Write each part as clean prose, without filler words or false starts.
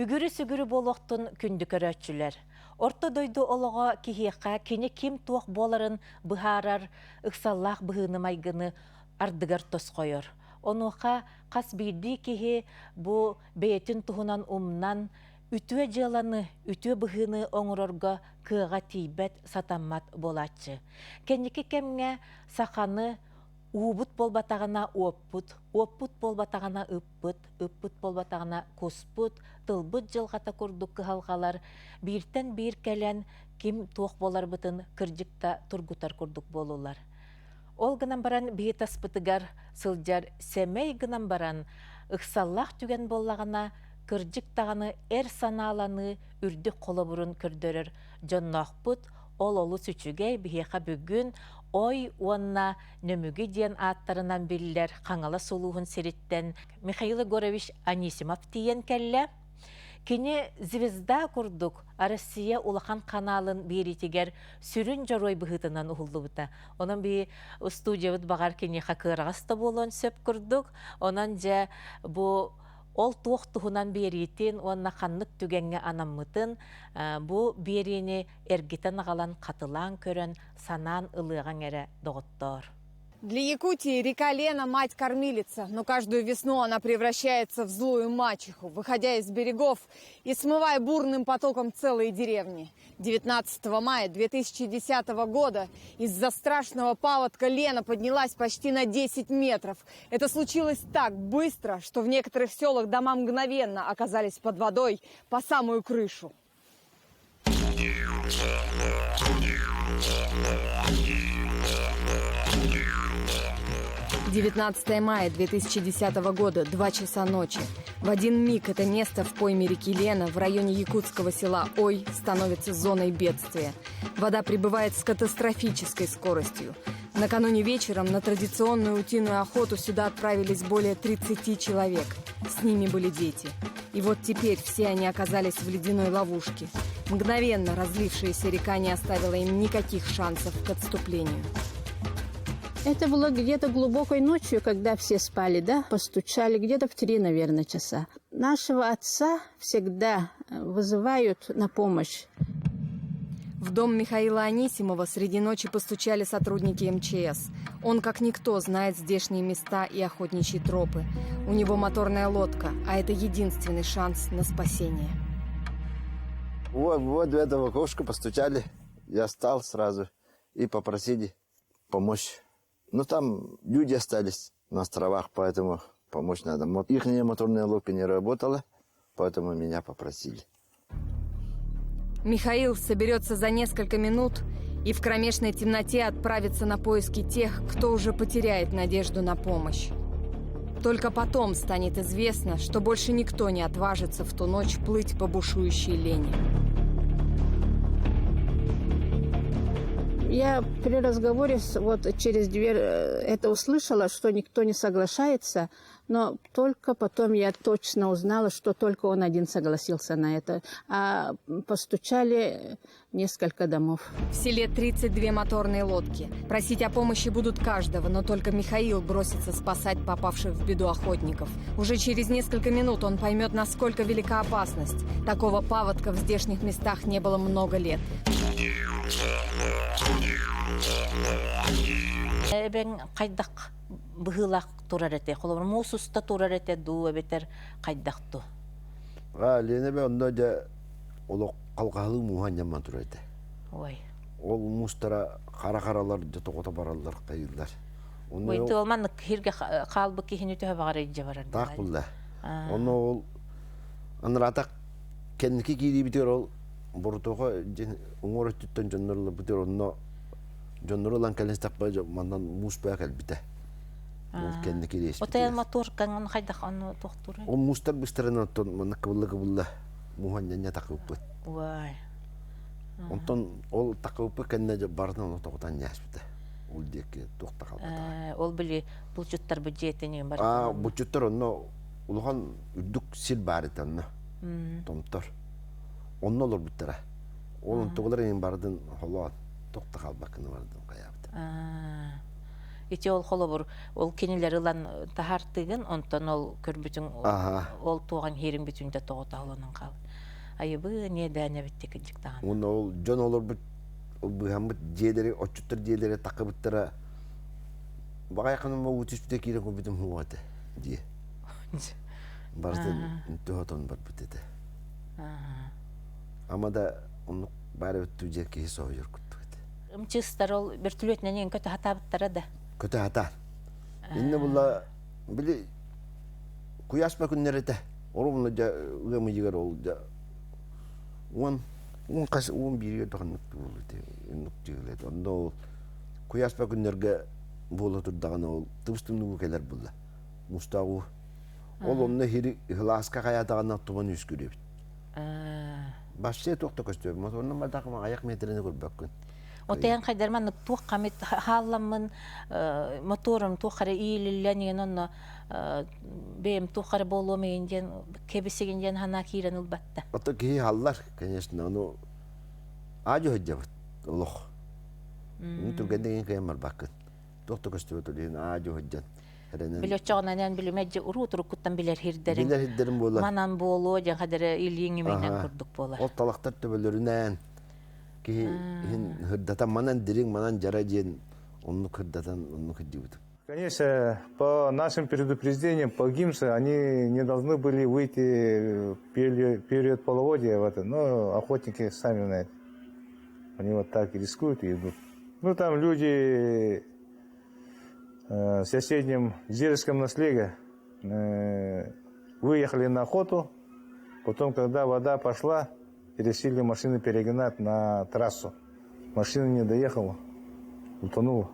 Үгүрі-сүгүрі болуқтын күнді көрөтчүлер. Орто дойду олоға кихиэқа кені ким туох боларын бұхарар, ықсаллақ бұхыны майгыны ардыгар тосқойор. Онуға қас бейді кихи бұ бейтін туғынан умнан үтүе жыланы, үтүе бұхыны оңырорға кыға тейбет сатаммат болатчы. Кенекі кемге сақаны уубут болбатағана оппут, оппут болбатағана ыппут, ыппут болбатағана коспут, тылбыт жылғата күрдік кыхалғалар, биртен бир келен ким туох болар бұтын кыржыкта тургутар күрдік болулар. Ол гынан баран бейт аспытыгар сылжар семей гынан баран ықсаллақ түген боллағана кыржыктағаны эр саналаны үрді қолы бұрын көрдөрір жоннақпыт ол олу сүчүгей бейеқа бүгін ой уанна нөмүгі ден аттарынан білілер қаңала солуғын сереттен Михаил Егорович Анисимов тиен кәлі. Кені звезда күрдік Россия улахан каналын беретігер сүрін жарой бұғытынан ұғылды бұта. Онан бей студиявыд бағар кені қақырағаста болуын сөп күрдік. Онан жа бұл ол туқтығынан беретін, онна қаннық түгенге анаммытын, бұл берені әргетен ағалан қатылан көрін, санан ылыған әрі доғыттар. Для Якутии река Лена – мать-кормилица, но каждую весну она превращается в злую мачеху, выходя из берегов и смывая бурным потоком целые деревни. 19 мая 2010 года из-за страшного паводка Лена поднялась почти на 10 метров. Это случилось так быстро, что в некоторых селах дома мгновенно оказались под водой по самую крышу. 19 мая 2010 года, 2 часа ночи. В один миг это место в пойме реки Лена в районе якутского села Ой становится зоной бедствия. Вода прибывает с катастрофической скоростью. Накануне вечером на традиционную утиную охоту сюда отправились более 30 человек. С ними были дети. И вот теперь все они оказались в ледяной ловушке. Мгновенно разлившаяся река не оставила им никаких шансов к отступлению. Это было где-то глубокой ночью, когда все спали, да? Постучали где-то в 3, наверное, часа. Нашего отца всегда вызывают на помощь. В дом Михаила Анисимова среди ночи постучали сотрудники МЧС. Он, как никто, знает здешние места и охотничьи тропы. У него моторная лодка, а это единственный шанс на спасение. Вот в этого окошко постучали. Я встал сразу и попросили помочь. Но там люди остались на островах, поэтому помочь надо. Их моторная лодка не работала, поэтому меня попросили. Михаил соберется за несколько минут и в кромешной темноте отправится на поиски тех, кто уже потеряет надежду на помощь. Только потом станет известно, что больше никто не отважится в ту ночь плыть по бушующей Лене. Я при разговоре вот через дверь это услышала, что никто не соглашается, но только потом я точно узнала, что только он один согласился на это. А постучали несколько домов. В селе 32 моторные лодки. Просить о помощи будут каждого, но только Михаил бросится спасать попавших в беду охотников. Уже через несколько минут он поймет, насколько велика опасность. Такого паводка в здешних местах не было много лет. Бен кайдак быгылак турар эте, холор мусуста турар эте ду бетер кайдакту. Лене бе онда да олок калкалы муханнаман турар эте. Ой. Ол мустара кара-каралар жотогота баралар кайылдар. Ой, толман хирге калбы кихини төһө багар эже барар. Так булда. Оны ол анратак кенники кири битер ол буртого уңор өттөн жоннорлу битер онно жоннорулан калестакпа мандан муспа калбите. Ол кенники рейс. Отел мотор кан хайдак аны токтуру. Ол мустар бистерен оттон манакыбылла муханнanya такыппыт. Ой. Онтон ол такыппы кенне бардын тоготан яспыта. Ол деке токта калбыта. Ол били булчуттар бюджетини бар. Булчуттар онно улхан үдүк сил бар этенна. Томтор. Онно олор биттера. Ол тоголар ен бардын холот токта калбакны бардын каябыта. Ити ол холобур, ол кенелер ылан тахартыгын, онтон ол көрбүтүн ол туған херин бүтүнде тоғыта оланын қал. Айыбы не дәне бітті кілдік тағын. Оны ол жон олар бұхамбыт жедері, отчуттар жедері тақы бұттара бағай қаным ол өтіспіде кейлен көбітім хуаты дие. Барыстан түхатон бар бүтеді. Ама да оны бәрі өтту жер кейі соғы жүр күтті. Үмчістар ол бір түлетінен ең көті хата бұттара да. Көті хата. Енді бұла білі құяспа күннер еті. Оры бұны ұғымы егер ол он бірге тұғанлықты болды. Үндік жегіледі. Онда ол құяспа күннерге болы тұрдағаны ол тұбыстымны көкелер бұлда. Мұстағу. Ол онны хири ғыласқа қаятағаннан тұбаны үскүребіт. Башсы тоқты көстөбі. Моторынан бардақыма аяқ метріне көрбәк күн. Отаян қайдарман туқ қамет халламын моторым туқары иілілінен онны бейім туқары болуымейінден кебесегінден хана кейрен ұлбатты. Ота кейі халлар, конечно, оны ажу хөджабыт, олық. Оны түргендеген кейім бар бақын. Тоқты көстөбі төлейін ажу хөджан. Білөтчоғынан білімәджі ұру тұрып күттен білер хирдерін. Білер хирдерін болар. Манан болу, жан қадары илиңі менен күрдік болар. Ол талақтар төбелерінен кейі хырдатан манан дирин, манан жара жен, оны хырдатан, оны хырди бұтым. Конечно, по нашим предупреждениям погибшие, они не должны были выйти в период половодья, но охотники сами знают. Они вот так и рискуют и идут. Ну, там люди в соседнем Зерском наслеге выехали на охоту, потом, когда вода пошла, решили машины перегнать на трассу. Машина не доехала, утонула.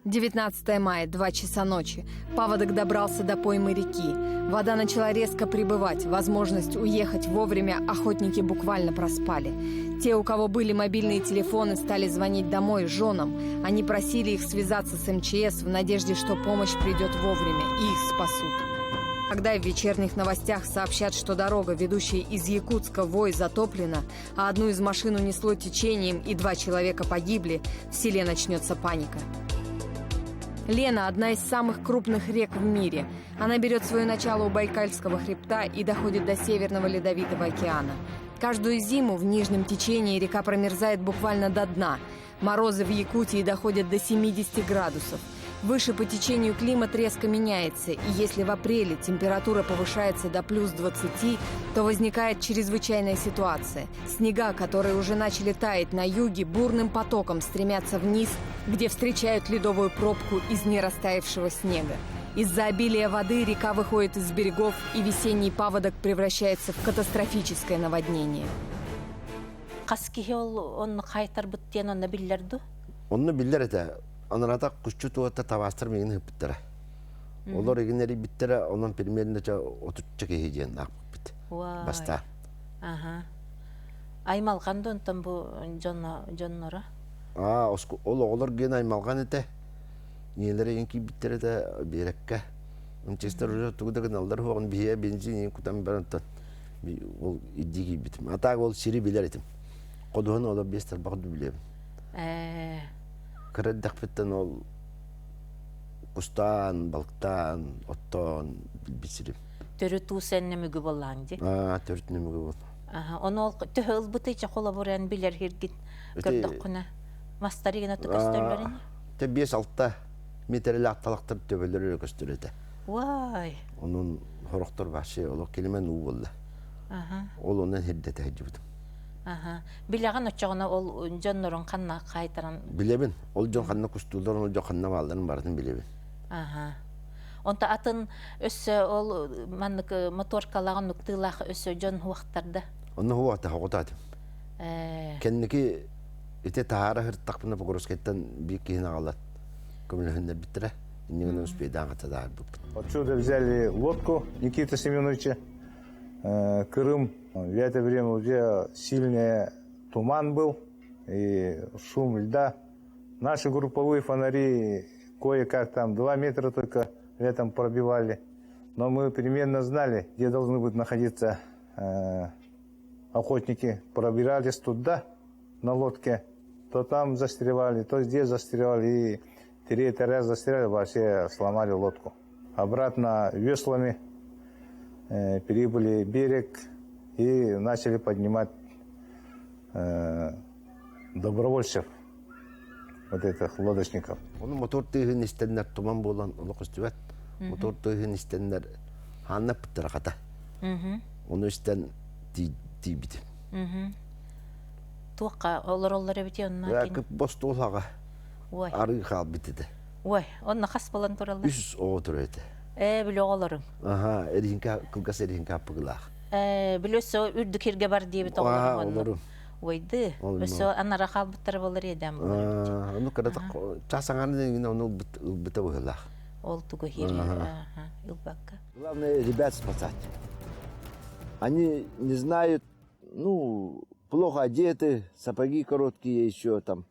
19 мая, 2 часа ночи. Паводок добрался до поймы реки. Вода начала резко прибывать. Возможность уехать вовремя охотники буквально проспали. Те, у кого были мобильные телефоны, стали звонить домой женам. Они просили их связаться с МЧС в надежде, что помощь придет вовремя и их спасут. Когда в вечерних новостях сообщат, что дорога, ведущая из Якутска в Вой, затоплена, а одну из машин унесло течением и 2 человека погибли, в селе начнется паника. Лена – одна из самых крупных рек в мире. Она берет свое начало у Байкальского хребта и доходит до Северного Ледовитого океана. Каждую зиму в нижнем течении река промерзает буквально до дна. Морозы в Якутии доходят до 70 градусов. Выше по течению климат резко меняется, и если в апреле температура повышается до плюс 20, то возникает чрезвычайная ситуация. Снега, которые уже начали таять на юге, бурным потоком стремятся вниз, где встречают ледовую пробку из нерастаявшего снега. Из-за обилия воды река выходит из берегов, и весенний паводок превращается в катастрофическое наводнение. Он Анарата кушчу туата тавастыр меген хыппыттара. Олар егенери биттера, онан примерно 30 кейден ақпық бит. Баста. Аймалған онтан бұл жоннора? Олар ген аймалған еті. Нелері енки биттері де берекке. Ончестер уже туғдағын алдар хоғын бия бензин ең күтам бар онтан. Ол иддеги битім. Атағы ол сири билер етім. Қодуғын олар бестер бағды білем. Кырддак биттен ол кустан, балктан, оттон билбисирим. Төрү туусен немүгү болланди. Төрүт немүгү бол. Оны ол төһөл бутыйча кола буран билер хиргит көрдөккүнө. Мастарыгына төкөстөрлөрүн. Те 5-6 метрле атталактыр төбөлөрү көстөрөтө. Вай. Онун хороктор башы ол келимен уу болду. Ол онун хирдете хажыбыт. Билеген очоғына ол жоннорун қанна қайтаран? Билебин. Ол жон қанна кустулар, ол жон қанна балдарын барын билебин. Онта атын өссө ол маннык моторкалаған нуктылақ өссө жон хуақтарды? Оны хуақта хоғытадым. Кенники ите тағара хырттақпына погороскеттен бик кейін ағалат. Көмілігіндер біттірі. Иннеген успейдан қатадар бұппын. Отсюда взяли лодку Никиты Семеновича. Крым. В это время уже сильный туман был и шум льда. Наши групповые фонари кое-как там 2 метра только летом пробивали. Но мы примерно знали, где должны быть находиться охотники. Пробирались туда на лодке, то там застревали, то здесь застревали. И 3 раз застряли, вообще сломали лодку. Обратно веслами перебыли берег и начали поднимать добровольцев, вот этих лодочников. Onu motor tığın istenler tuman bolan oluk üstüvet. Motor tığın istenler hanna pıttıra kata. Onu isten tibidi. Туаққа олар бите онна Ya кен. kıp bostu olağa Ой, arı kal bitidi. ой, онна қас болан туралар. Üs oğutur öte. Біле оларың. Aha, erihinka, kılgas erihinka pıgılaq. Білесі үрді керге бар дейбіт Aha, оларың. olurum. Ойды. Олым, Өсі анара қалбыттар болар еден болар. Onu kadar çasanganı dengine onu bite bıgılaq. Ол туғы хері. Илбаққа. Главное, ребят спасать. Они не знают, ну, плохо одеты, сапоги короткие еще там.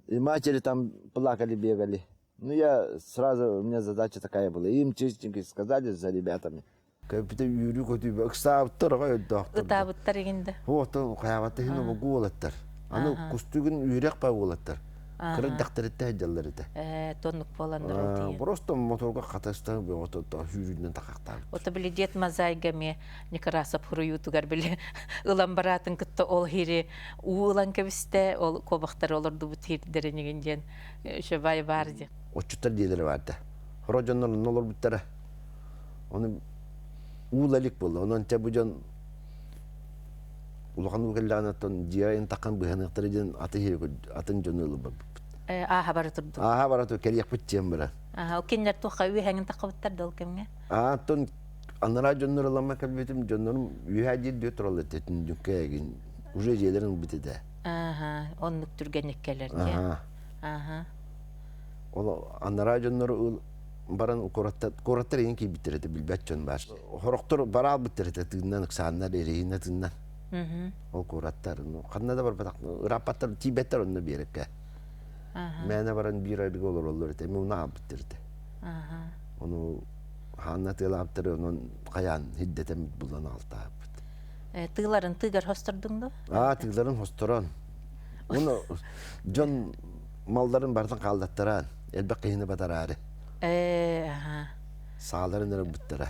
И матери там плакали, бегали. Ну, я сразу, у меня задача такая была. Им чистенько сказали за ребятами. Bir de yürü kötü bir ıksabıttır koydu doktor. Ытабыттар егенді. O da kıyafette hindi bu guğulattır. Anı kustugün yürek bağ guğulattır. Kırı daktarette hecalları da. Тоннук боландар ол дейін. Просто motorga katastı bir otoda yürüdüğünden takaktar. Ота біле дет мазайгаме некрасап хуруютугар біле ылан баратын кытта ол хири уылан кебісте ол кобақтар оларды бұт хирдері негенден шөбай барды. Отчуттар дейleri vardı. Horacanların ne olur bittere. Onu uğulalik buldu. Onun tebucan ulakan uğullanatın diyayın takan bıhanıqtırı den atı hiri atın canılı bu. Аха бары тұрды. Aha baratı keliyek biteceğim bira. О кеннер туха үй хәңін тақабыттар дол кемге. Ton anara canları lama kalbetim canlarım yühacil diyor troll etin dünkayın. Уже jelerin bitide. Оннук түрген еккелер. Aha. Ola anara canları baran korattır en ki bitirdi bilbetçön baş. Horoktor baral bitirdi tından ksanlar eriğine tından. O korattar. Kanna da var batak rapattar tibetler onu bir yere. Mene baran bir aylık olur ete. Muna bitirdi. Onu hanatı laptırı onun kayan hiddetem bulan alta. Тыыларын тыгар хостырдыңды? Tığların hostoran. Onu John malların bardan kaldattıran. Elbette kıyını batararı. Sağların nere bittere.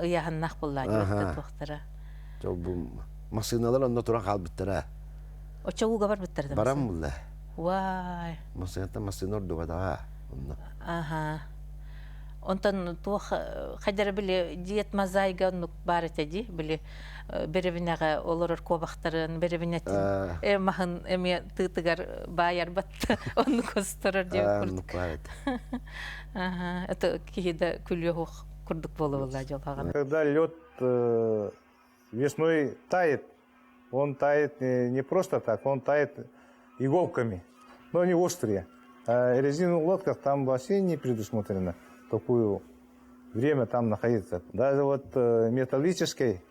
Ыяхан нақ болла жөтті тоқтыра. Bu masinalar onda turan kal bittere. Оча уға бар біттірді? Baran bulla. Вай. Masinor duva da. Онтан туох хадара биле диет мазайга нук барытеди биле беревинага олорор кобактарын беревинетин махын эме тытыгар байар батты онну костарар деп курдук. Это кихида күлү курдук болу болла жолгаган. Когда лед весной тает, он тает не просто так, он тает иголками, но они острые. А резиновых лодках там вообще не предусмотрено такое время там находиться. Даже вот металлической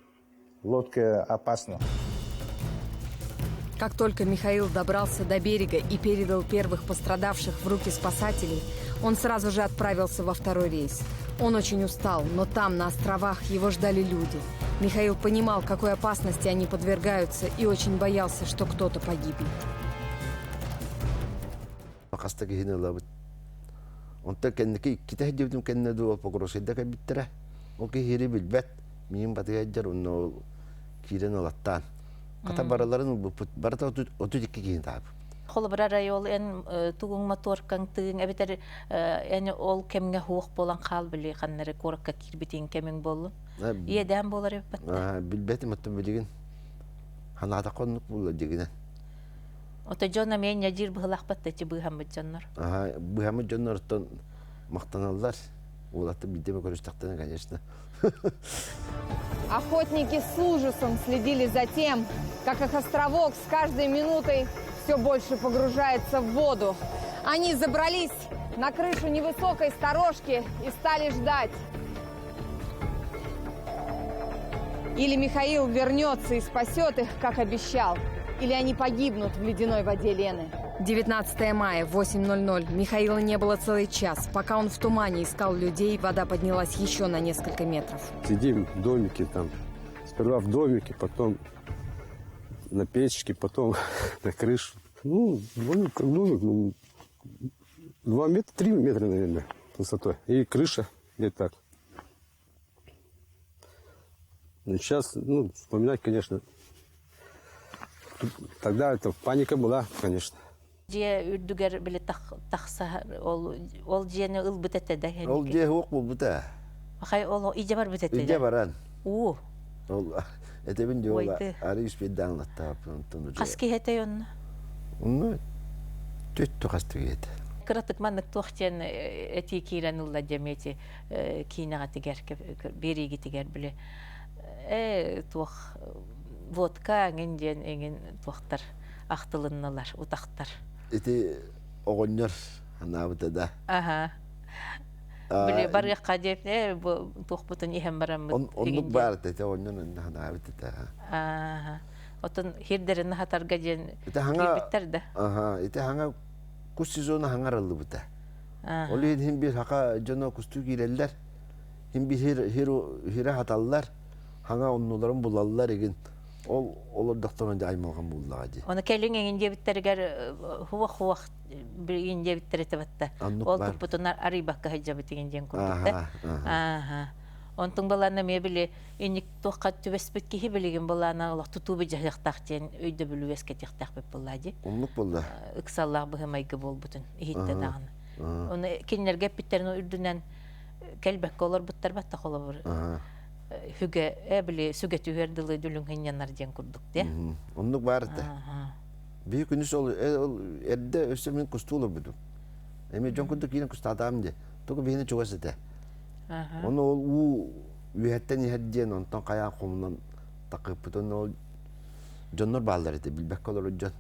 лодке опасно. Как только Михаил добрался до берега и передал первых пострадавших в руки спасателей, он сразу же отправился во второй рейс. Он очень устал, но там, на островах, его ждали люди. Михаил понимал, какой опасности они подвергаются, и очень боялся, что кто-то погибнет. Onta kendiki kita hejibdim kenne do pokrosidda ka bittere. O ki hiri bilbet. Miyim batı hejjar onu kiren olattan. Kata baraların bu barata otu dikki kiyin tabi. Холы бара райол эн тугун мотор каңтыгын эбетер эни ол кемге хук болан кал били каннары коракка кирбитин кемең болду. Иеден болар эбет. Билбетим оттун билигин. Ханада коннук булла дегинен. Ота жона мен яжир быхлак батты чи быхамыт жоннор. Быхамыт жоннор тон мактаналлар. Улатты бидеме көрүстактан, конечно. Охотники с ужасом следили за тем, как их островок с каждой минутой все больше погружается в воду. Они забрались на крышу невысокой сторожки и стали ждать. Или Михаил вернется и спасет их, как обещал, или они погибнут в ледяной воде Лены. 19 мая, 8:00. Михаила не было целый час. Пока он в тумане искал людей, вода поднялась еще на несколько метров. Сидим в домике там. Сперва в домике, потом на печке, потом на крышу. Ну, как домик, 2 метра, 3 метра, наверное, высотой. И крыша где-то так. Ну, сейчас, ну, вспоминать, конечно, тогда это паника была, конечно. Же үрдүгер биле тахса ол жени ыл битете да. Ол же хук бул бута. Хай ол ije бар битете. Иже баран. Уу. Ол этебин жола Ойды. ари спиддан латта тunu. Каски хете ён. Уну төттү кастыгет. Кыратык маннык тохтен эти кирен улла жемети кинага тигер бериги тигер биле. Тох водка нген еген тохтар ахтылынналар, утактар. Эти огоннор анабыта да. Ага. Биле барга кадеп бу тохбутун ихем барам. Оннук бар эти огоннор анабыта да. Ага. Отон хирдерин хатарга жен Эти ханга биттер да. Ага, эти ханга кус сезону хангаралды бута. Олин хим бир хака жоно кусту киреллер. Хим бир хира хаталлар. Ханга оннуларын булаллар еген. Ол олордактан да аймалган буллагы. Оны келин инде биттерге хуак бир инде биттерете батта. Ол тупутунар арибакка хаҗа битеген жен курдукта. Ага. Онтун баланы мебели иник тохка төбеспет ки билеген баланы Аллах тутубы жактактен өйдө бүлүвеске тактак беп буллади. Онлук булды. Иксаллах быгымайгы болбутун. Ихитте дагын. Оны киннерге биттерин үрдүнөн келбек олор буттар батта холобур. Хүге биле сүгөтүгөр дылы дүлүн хинянар жен курдук де. Онлук бар да. Бий күнүс ол эрде өсөмүн кустулу буду. Эми жон курдук кийин кустадам де. Тугу бийни чугасыта. Оны ол у үһәттен иһәдден онтон кая комунан такыпытын ол жоннор балдар эте билбек олор жон.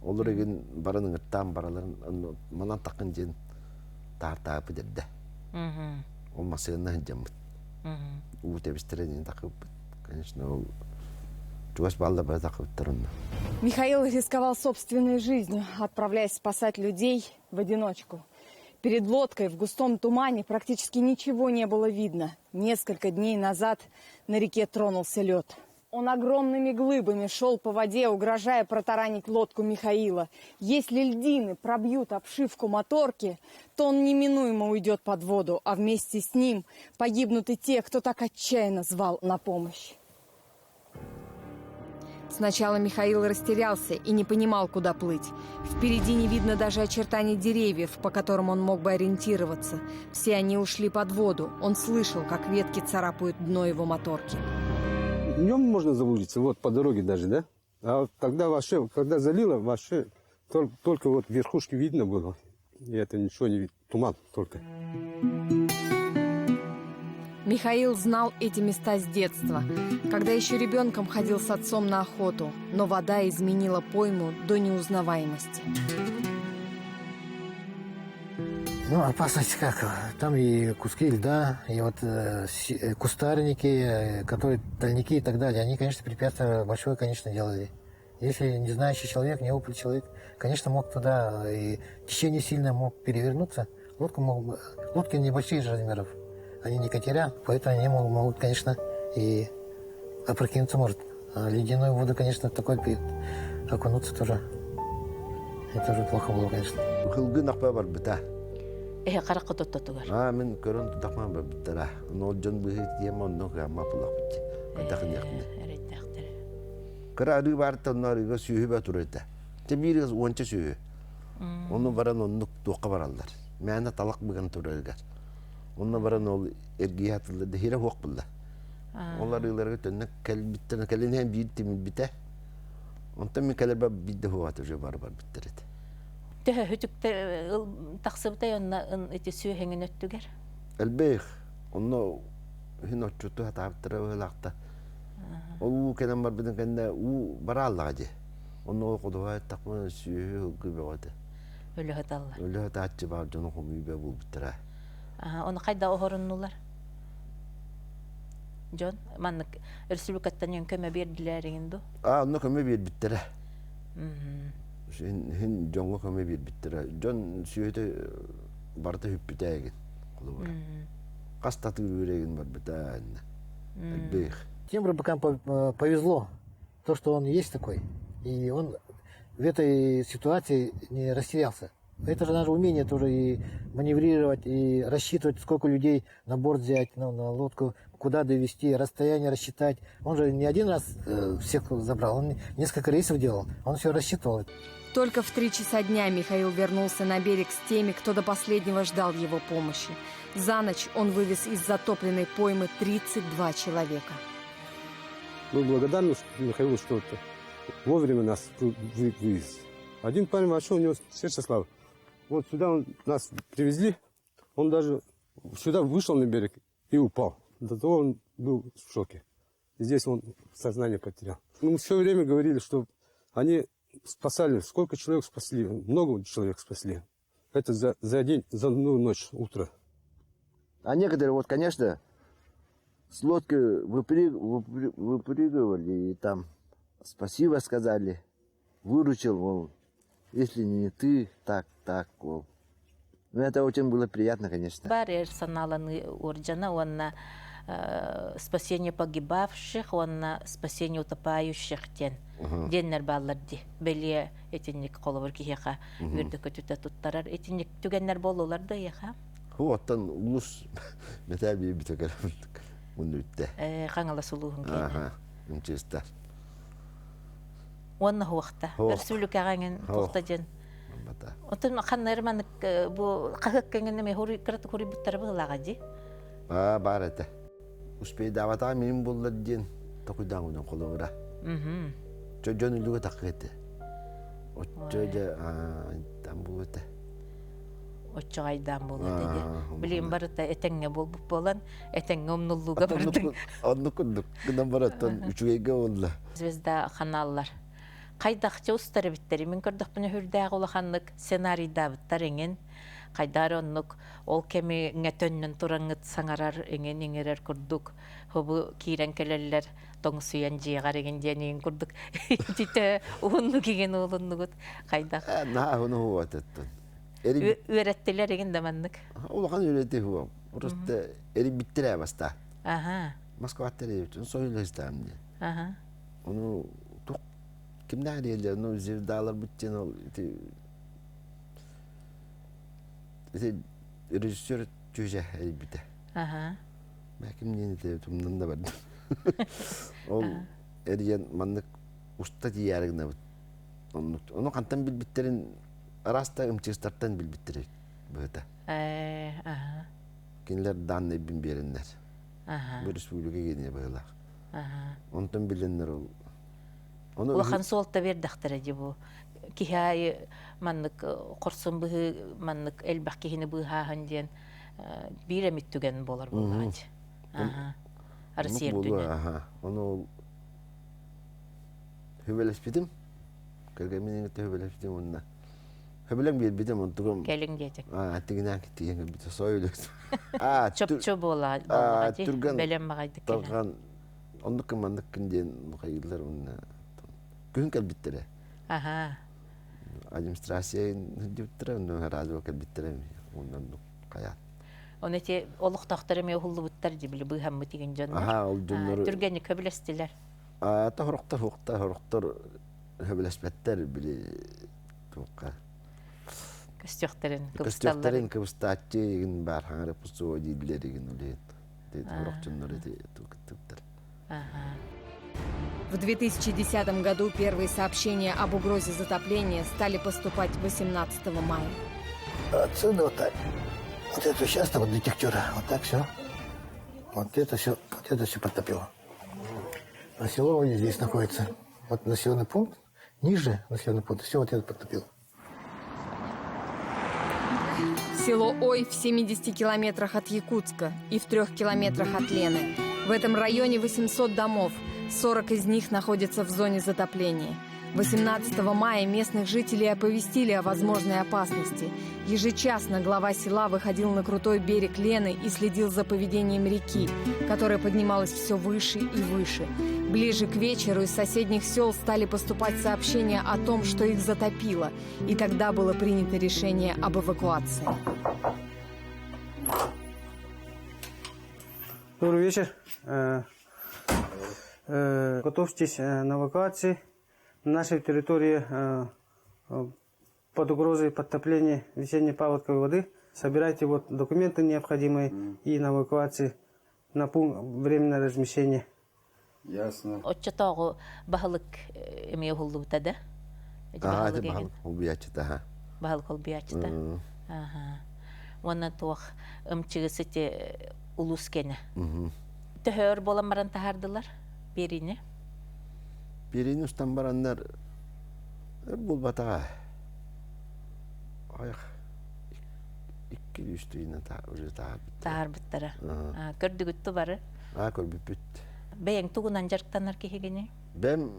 Олор еген баранын ыттан бараларын манан такын жен тартапы дерде. Ол масыгынан жамыт. У тебистерен такып, конечно, ол чугас балдар бар такыптырын. Михаил рисковал собственной жизнью, отправляясь спасать людей в одиночку. Перед лодкой в густом тумане практически ничего не было видно. Несколько дней назад на реке тронулся лед. Он огромными глыбами шел по воде, угрожая протаранить лодку Михаила. Если льдины пробьют обшивку моторки, то он неминуемо уйдет под воду, а вместе с ним погибнут и те, кто так отчаянно звал на помощь. Сначала Михаил растерялся и не понимал, куда плыть. Впереди не видно даже очертаний деревьев, по которым он мог бы ориентироваться. Все они ушли под воду. Он слышал, как ветки царапают дно его моторки. Днем можно заблудиться, вот по дороге даже, да? А тогда вообще, когда залило, вообще только вот верхушки видно было. И это ничего не видно, туман только. Михаил знал эти места с детства, когда еще ребенком ходил с отцом на охоту, но вода изменила пойму до неузнаваемости. Ну, опасность как? Там и куски льда, и вот кустарники, которые тальники и так далее. Они, конечно, препятствие большое, конечно, делали. Если не знающий человек, неопытный человек, конечно, мог туда, и течение сильное мог перевернуться. Лодки небольшие же размеров. Они не катера, поэтому они могут, конечно, и опрокинуться может. А ледяную воду, конечно, в такой период окунуться тоже. Это уже плохо было, конечно. Каракы тоттотугар. Мен көрөн тутакман бар биттера. Но жон быхы тием онно гамма пулак бит. Атакын якны. Эреттактер. Кырары бар тоннарыга сүйүбө ба турайта. Темири онча сүйү. Онну баран онну тоққа баралдар. Мәне талак быган турайгар. Онну баран ол эргиятылды дехире хоқ булда. Олар ыларга төннө келбиттен келинен бир тимил бите. Онта ми келерба бидде хоат уже бар биттерет. Төһө хүтүктө таксыбыта онна эти сүйһеңен өттүгер. Элбех, онно хин очту хатаптыра ылакта. Ол кенен бар биден кенде у бараллага же. Онно кодуга такман сүйү гыбыгаты. Өлө хаталла. Өлө хатачы бар жону хумуйбе бул биттера. Оны кайда ohorunnular? Жон, маннык республикаттан көмө бердилер инду. Онно көмө бер биттера. Хин жонго көмө бер биттера. Жон сүйөтө барта хүппүтәген. Кулуба. Кастаты үреген бар битен. Элбех. Тем рыбакам повезло, то, что он есть такой. И он в этой ситуации не растерялся. Это же наше умение тоже и маневрировать, и рассчитывать, сколько людей на борт взять, ну, на лодку, куда довести, расстояние рассчитать. Он же не один раз всех забрал, он несколько рейсов делал, он все рассчитывал. Только в 3 часа дня Михаил вернулся на берег с теми, кто до последнего ждал его помощи. За ночь он вывез из затопленной поймы 32 человека. Мы благодарны Михаилу, что это вовремя нас вывез. Один парень вообще, у него сердце слабое. Вот сюда нас привезли, он даже сюда вышел на берег и упал. До того он был в шоке. Здесь он сознание потерял. Мы все время говорили, что они спасали, сколько человек спасли, много человек спасли. Это за день, за одну ночь, утро. А некоторые, вот, конечно, с лодки выпрыгивали и там спасибо сказали, выручил, мол, если не ты, так, мол. Ну, это очень было приятно, конечно. Бар саналаны ордена, он спасение погибавших, он спасение утопающих ден. Деннер балларди. Беле этинник коловар кихеха. Үрді көтіті туттарар. Этинник түгеннер болулар да еха. Хуаттан улус метәби битәкәр. Мұны үтті. Қаңала сұлуғын кейді. Аха, үнчестер. Онна хуақта. Республика ағаңын хуақта ден. Отын қаннар манық бұл қағық кәңгенеме қыраты қори бұттары бұғылаға де? Бар әті. Успей давата менің болдар ден тоқыдан ұдан қолы ұра. Жон үлігі тақы әті. Отчо жа айдан бұл әті. Отчо айдан бұл әті де. Білейін барыта әтәңе болан, әтәңе омнуллуға бардың. Онны күндік. Күндан бараттан үшігейге олды. Звезда қаналлар. Қайдақча ұстары біттері. Мен көрдік бұны хүрдәғі олақанлық сценарийда біттар еңін. Қайдар онлық ол кәмі ғәтөннің тұраңыт саңарар еңін еңерер күрдік. Хобы кейрен кәлелер тоң сүйен жиғар еңін дейін күрдік. Титі ұғынны кеген олынны күт. Қайдақ. Наға оны хуа әттін. Үйреттілер еңін даманлық. Олақан үйретті хуа. Ұрысты әрі біттірі әбаста. Москваттар ебетін сойлы істәмді. Оны тұқ кімдәғ дейілдер, оны зердалар бүттен ол режиссер жүже әрі біті. Бәкім нені де тұмнан да барды. Ол әріен маннық ұста дейәрігіне бұд. Оны қантан білбіттерін араста үмчестартан білбіттері бұғыта. Кенілер данны бін берінлер. Бұл республика кеніне бұғылақ. Онтан біленлер ол. Улахан солта бердақтыр әді бұл. Кихай маннық қорсын бұғы, маннық әлбақ кехіне бұғағын ден бір әміттіген болар бұл ғады. Арысер дүнен. Оны ол хөбелеспедім. Кәргәменің өте хөбелеспедім онына. Хөбелең бербедім онтығым. Кәлің дедік. Әттігінен кеттеген біті сойлық. Чөп-чөп болады, бәлем мағайды келі. Ондықын мандықын ден мұқайылар онына. Күн кәлбіттірі. Администрация жүттірі, онын разы кәлбіттірі. Онын қаят. Оны те олық тақтары ме ұғылы бұттар де білі бұғам мұтеген жондар. Түргені көбілестілер. Ата хұрықтар хөбілеспеттер білі туққа. Көстіқтерін, Көстіқтерін көбістатчы егін бар, хаңыры пұсу дейділер егін өлейін. Хұрықчынлары туқыттықтар. В 2010 году первые сообщения об угрозе затопления стали поступать 18 мая. Отсюда вот так. Вот это сейчас вот до Тектюра. Вот так все. Вот это все подтопило. А село вот здесь находится. Вот населенный пункт. Ниже населенный пункт. Все вот это подтопило. Село Ой в 70 километрах от Якутска и в 3 километрах от Лены. В этом районе 800 домов. 40 из них находятся в зоне затопления. 18 мая местных жителей оповестили о возможной опасности. Ежечасно глава села выходил на крутой берег Лены и следил за поведением реки, которая поднималась все выше и выше. Ближе к вечеру из соседних сел стали поступать сообщения о том, что их затопило, и тогда было принято решение об эвакуации. Добрый вечер. Готовьтесь на эвакуации. На нашей территории под угрозой подтопления весенней паводковой воды. Собирайте вот документы необходимые и на эвакуации на пункт временного размещения. Ясно. Отчетогу бахалык эмие хуллута да? Это бахал убиячта. Бахал колбиячта. Ага. Вона тух ымчыгысыте улус кене. Төһөр боламаран тахардылар берине. Берине устан барандар бул батага. Аяк. Икки үстүйүнө уже Тахар биттара. Көрдүгүттү бары. Көрбүт. Бэйң тугунан жарктанар кихигене. Бем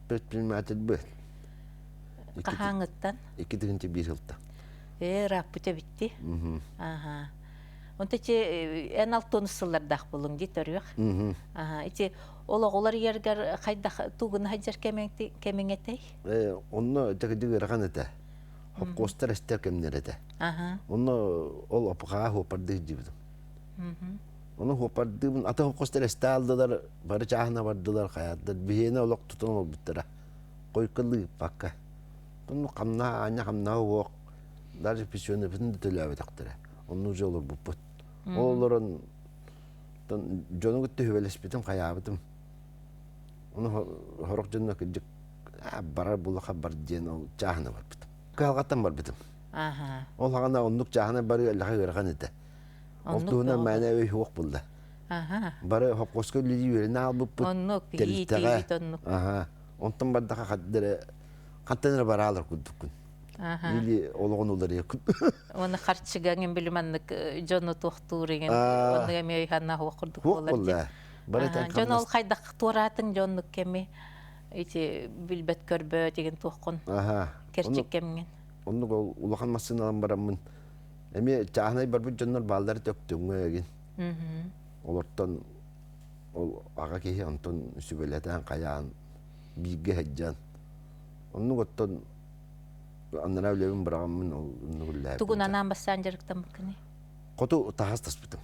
предприниматель был. Кахаңыттан. 2-1 жылда. Рак бүте битти. Ага. Онта че эн алтон сыллардах болуң ди төрүк. Ага. Ити ологолар ергер кайда тугун хаҗар кемеңетей. Онно жагыгы раганета. Хопкостар эстер кемнерете. Ага. Онно ол апга хопарды жибдим. Onu hopardım, ata hokostar estaldılar, barı çahına vardılar hayatlar, bihine olak tutun ol bittira. Koykıllı bakka. Bunu kamna, anya kamna ok, darı pisyonu bütün de tölave taktıra. Onun ucu olur bu put. Oğulların, jonu gitti hüvelesbitim, hayabıdım. Onu horok jonuna kıcık, barar bulaka bar diyen o çahına var bitim. Kalgatan var bitim. Ol hağına onluk çahına barı Allah'a görgen ede. Oltuğuna manevi hukuk buldu. Barı hopkoska lili verine al bu put. Onluk, iyi onluk. Ondan bardağa kattanır bara alır kuddukun. Lili oluğun olur yakın. Onu harçıgan bilmanlık jonu tuğtuğurgen. Onu emi hanna hukuk buldu. Jon ol kaydak tuğratın jonluk kemi. İti bilbet körbö degen tuğkun. Kerçek kemin. Onu uluğan masın alan baramın. Emi çahnay barbut jonlar balları töktüğün egin. Olortan ol ağa kihi onton sübeleten kayağın bilgi heccan. Onu gottan anlara ölevin bırakamın onu gülle. Tugun anam basan jarıktan bakını. Kotu tahas tasbitim.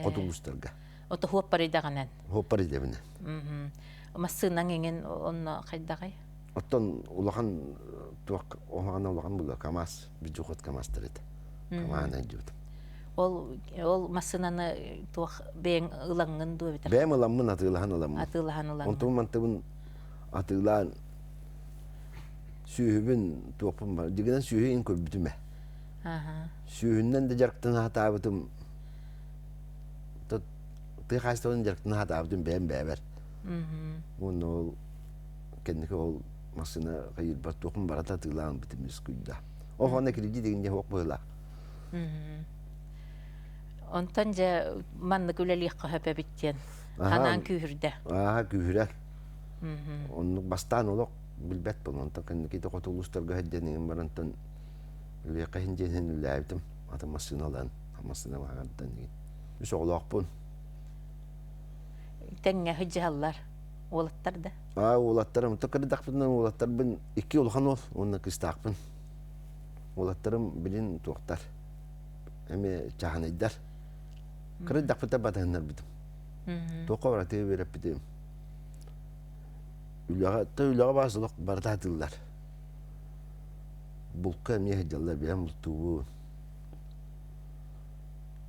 Kotu mustarga. Oto huapari daganan. Huapari devine. Masınan ingen onna kaydagay. Ottan ulakan tuak oğana ulakan bula kamas bijukot kamas terete. Kamana judum. Ol masınanı tuak beğen ılangın duy bitir. Beğen ılamın atılahan ılamın. Atılahan ılamın. Ontum mantığın atılahan sühübün tuakpun var. Diğiden sühü in körbütüme. Sühünden de jarktın hata bitim. Tıkhaçtığın jarktın hata bitim beğen beğer. Onu kendiki ol masına kayır bat tuakpun barata atılahan bitimiz kuyda. O hana kiriji deginde hok boyla. Ondan ja manlık üleliği kahpe bitten. Hanan kühürde. Kühürel. Onu bastan olak bilbet bu. Ondan kendiki de kotulustar gaheddenin barantan üleliği kahincenin üleliydim. Ata masına alan. Masına vahandan. Üs olak bun. Tenge hıcıhallar. Olatlar da. Olatlarım. Takırı dakpından olatlar ben 2 olhan ol. Ondan kıstakpın. Olatlarım bilin tuğtar. Emi çahan eder. Kırı dakpıta batanlar bitim. Tuğqa varatı verip bitim. Ülağa bazılık barda atıllar. Bulka emiye hecallar bilen bultuğu.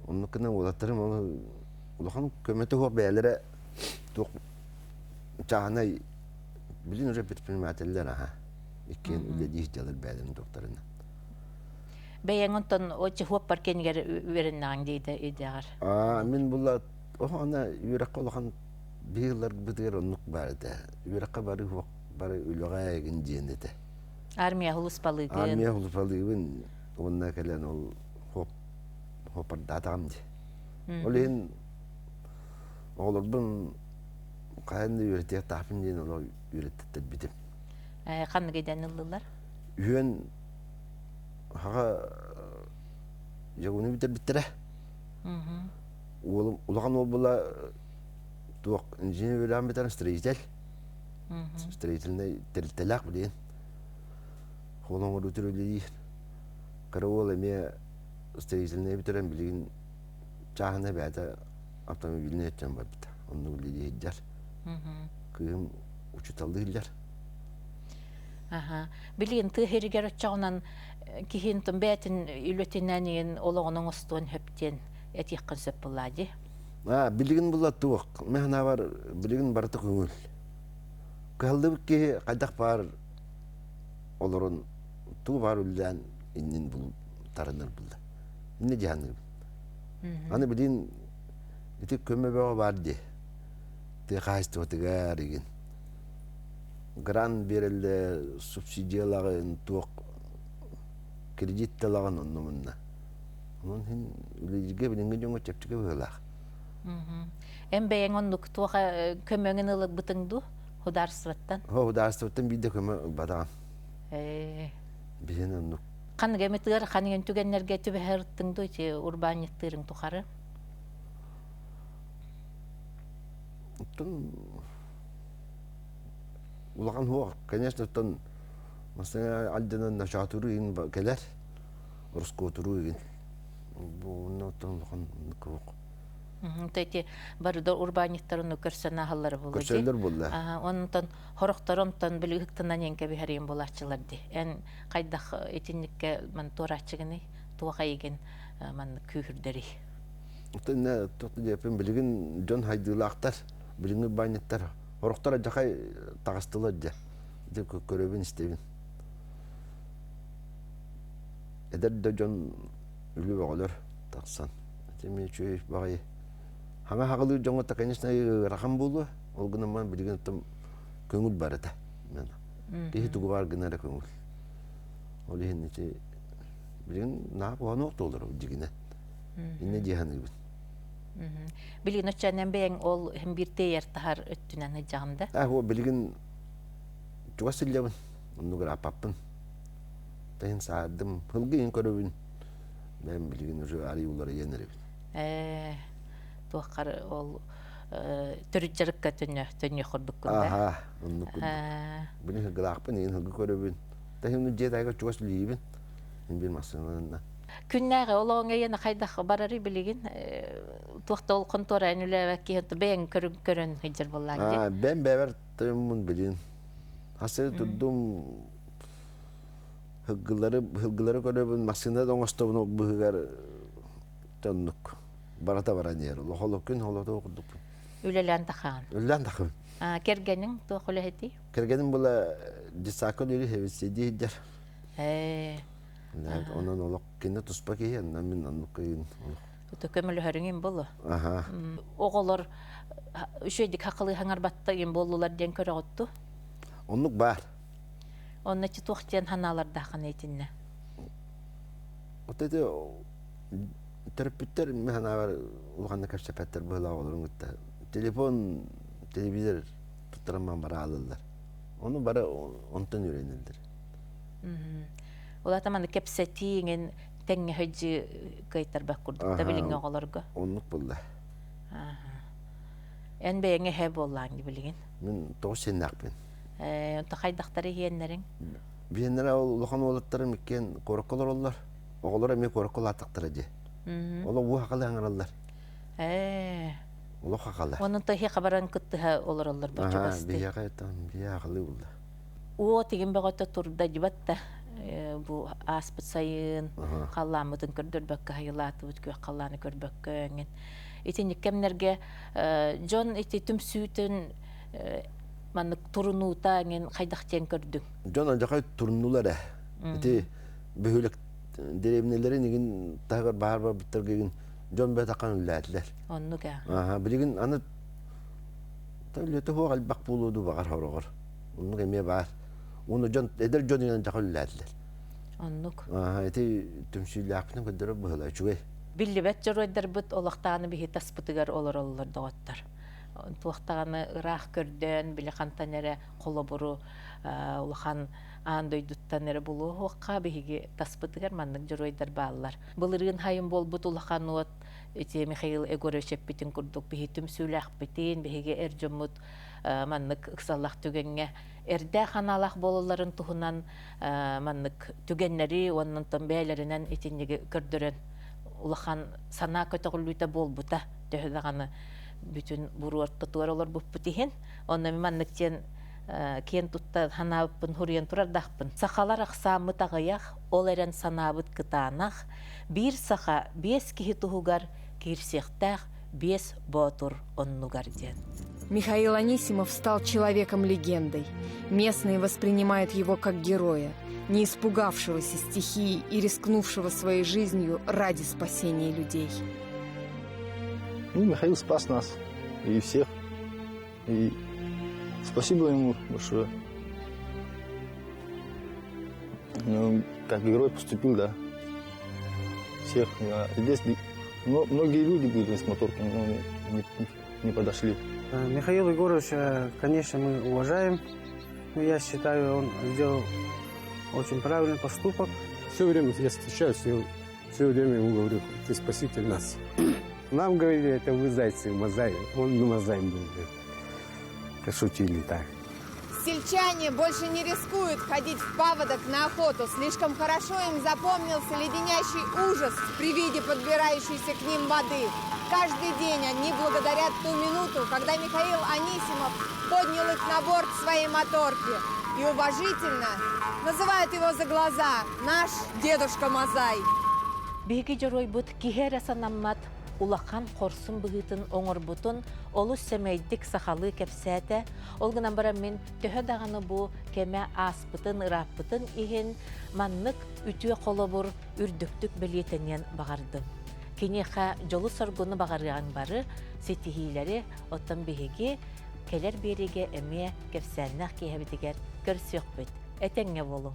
Onun kına olatlarım onu ulağın kömeti huwa beyalere tuğ çahanay bilin öyle predprimateller aha. İkken üledi hecallar beyalerin doktoruna. Beğen ondan o cevap parken yer verinden deydi idar. Min bulla o ana yürek olan bir yıllar bitirir onluk vardı. Yürek bari ülüğe ginciyende. Armiya hulus balıgın. Armiya hulus balıgın onunla gelen ol hopar datamdı. Olehin olur bun kayında yüretiye tahmin diyen ola yüretitte bitim. Kanı giden yıllılar? Hüyen haga jagunu bitir. Ulağan ol bula tuak injini veran bitir streytel. Streytelne telak bilen. Holon oru türlü kara ol emiye streytelne bitiren bilin çahane bada otomobiline etken var bita. Onu bildi heccar. Kıyım uçutaldılar. Ага. Билин тыхеригер оччагынан кихин тон бәтин үлөтинәнин ологонон остон хөптен этиккан сөп буллади. Билигин була туак. Мехна бар билигин барты көңүл. Калды ки кайдак бар олорон ту бар үлдән иннин бул тарыныр булды. Инне жаны. Аны билин ити көмөбөгө барды. Те кайсты отыгар деген. Грант берилди, субсидияларын туак кредитталаган онномунна. Онун хин үлеге билинге жоңго чептиге бөлак. Эмбең оннук туга көмөңүн ылык бытыңду хударстваттан. Хударстваттан бидде көмө бадаган. Билен оннук. Каныга метер каныгын түгеннерге түбәһәрттыңду те урбаниттырың тухары. Улаган хуа, конечно, тон масына альденан нашатуру ин келер. Руско туру ин. Бу нотон хан кок. Тәйте барда урбаниттарын көрсәнә халлары булды. Көрсәләр булды. Онтон хорохторомтон билигтеннән янка бихәрем булачылар ди. Эн кайдах этинниккә мен торачыгыны тугайген мен күһүрдәри. Төнне тотты депен билигин жон хайдылактар, билигин банеттар. Хорохтора жакай тагыстылар да. Деп көрөбүн истебин. Эдер да жон үлү багалар таксан. Теме чөй багай. Хаңа хагылы жоңота, конечно, рахам болу. Ол гынаман билигин тем көңүл бар эте. Мен. Кехи тугу бар гынара көңүл. Ол ихинничи билигин наап оонук толор дигине. Инне жиханы бит. Билигин очанан бең ол hem bir teyer tahar öttүнөн жагында. О билигин жуасыллабын. Онну грапаппын. Тен саадым хылгын көрөбүн. Мен билигин уже ариулар енеребин. Туакар ол төрүчөрүккө төнө хордук кунда. Аха, онну кунда. Билигин граппын, ен хылгы көрөбүн. Тахимны жетайга жуасыллыбын. Мен бир масынына. Күннәгә олоңа яна кайдах барары билигин. Туакта ол контора энүләбә киһәт бең көрөн хиҗер буллар. Ben бәбәр тымын билин. Хасыр tudum hıggıları görübün masında doңостовын ок быгар тоннук. Барата баран ер. Холокун холото окудук. Үлелән тахан. Үллән тахын. Кергенин туакулети. Кергенин була дисакон үри хевсиди дер. Онон олок кине туспа киен, мен аннук киен. Төкөмөлө хөрүңүн болу. Аха. Оголор үшөйдик хакылы хаңарбатта ен болулар ден көрөгөттү. Оннук бар. Онна чи туактен ханаларда хан этинне. Отеде терапевттер механа бар улганны кашчапаттар була олорун гытта. Телефон, телевизор туттараман бара алылар. Onu bara ondan öğrenildir. Ola tamam kepsetiğin tenge hacı kayıtlar bak kurduk da bilin oğalarga. Onluk buldu. En beğeni hep olan gibi bilin. Ben doğru sen nakbin. Ta kaydakları yiyenlerin. Biyenlere ulukan oğullarım iken korkular olurlar. Oğullara mi korkular ataktırıcı. Ola bu hakalı hangarlar. Ulu hakalı. Onun tahi haberan kıttıha olurlar bu çabastı. Bir yakaytan bir hakalı oldu. O tigin bağıta turda cibatta. Bu aspıt sayın, kallamıdın kördür bakı hayılatı bütkü kallanı kör bakı. İtin kemlerge John iti tüm sütün manık turunuta ngin kaydakten kördün. John ancak turunulara. İti büyülük derevneleri nigin tahgar bahar bitirgin John betakan ülletler. Onu ga. Aha, bilgin anı tabii tuhu kalbak buludu bakar horor. Onu kemiye bahar. Onu John eder John ile ancak ülletler. Onluk. Aha, iti tüm süylakını kadar böyle çuğay. Billi bet joruyder bit olaqtağını bihi taspıtıgar olur doğattar. Tuaqtağını ıraq kördön, bili kantanere kolaburu, ulaqan andoyduttanere bulu, oqqa bihigi taspıtıgar mandık joruyder bağlılar. Bılırığın hayın bol but ulaqan uat, iti Mikhail Egorevchep bitin kurduk, bihi tüm süylaq bitin, bihigi erjomut, mandık ıksallaq tügenge, erde xanalaq bolulların tuhunan mandık tügenleri, onun tambeylerinen itinigi kördürön. Улахан сана көтөгүлүтө болбута төһөганы бүтүн буру ортотуар олор буппутиһин онна миманныктен кен тутта ханабыппын хуриен турардахпын. Сахалар ақсамы тағаяқ, ол әрен санабыт кытанақ, бір саха 5 кихи туғугар, кирсектақ 5 ботур оннугар ден. Михаил Анисимов стал человеком-легендой. Местные воспринимают его как героя, не испугавшегося стихии и рискнувшего своей жизнью ради спасения людей. Ну, Михаил спас нас и всех. И спасибо ему большое. Ну, как герой поступил, да. Всех. Здесь многие люди были с моторками, но не подошли. Михаил Егорович, конечно, мы уважаем. Но я считаю, он сделал очень правильный поступок. Все время я встречаюсь, я все время ему говорю, ты спаситель нас. Нам говорили, это вы зайцы, Мазай. Он не Мазаем был. Шутили так. Сельчане больше не рискуют ходить в паводок на охоту. Слишком хорошо им запомнился леденящий ужас при виде подбирающейся к ним воды. Каждый день они благодарят ту минуту, когда Михаил Анисимов поднял их на борт своей моторки и уважительно называют его за глаза «Наш дедушка Мазай». Биги жорой бут кихера санаммат улахан корсун быгытын оңорбутун олус семейдик сахалы кепсәте олгынан бара мен төһө даганы бу кеме аспытын ыраппытын иһин маннык үтүе колобур үрдүктүк белетенен багардым. Кинеха жолу соргуну багарган бары сетихилери оттан биһиги келер береге эме кепсәннах киһебитигер көрсөкбүт. Этеңге болуң.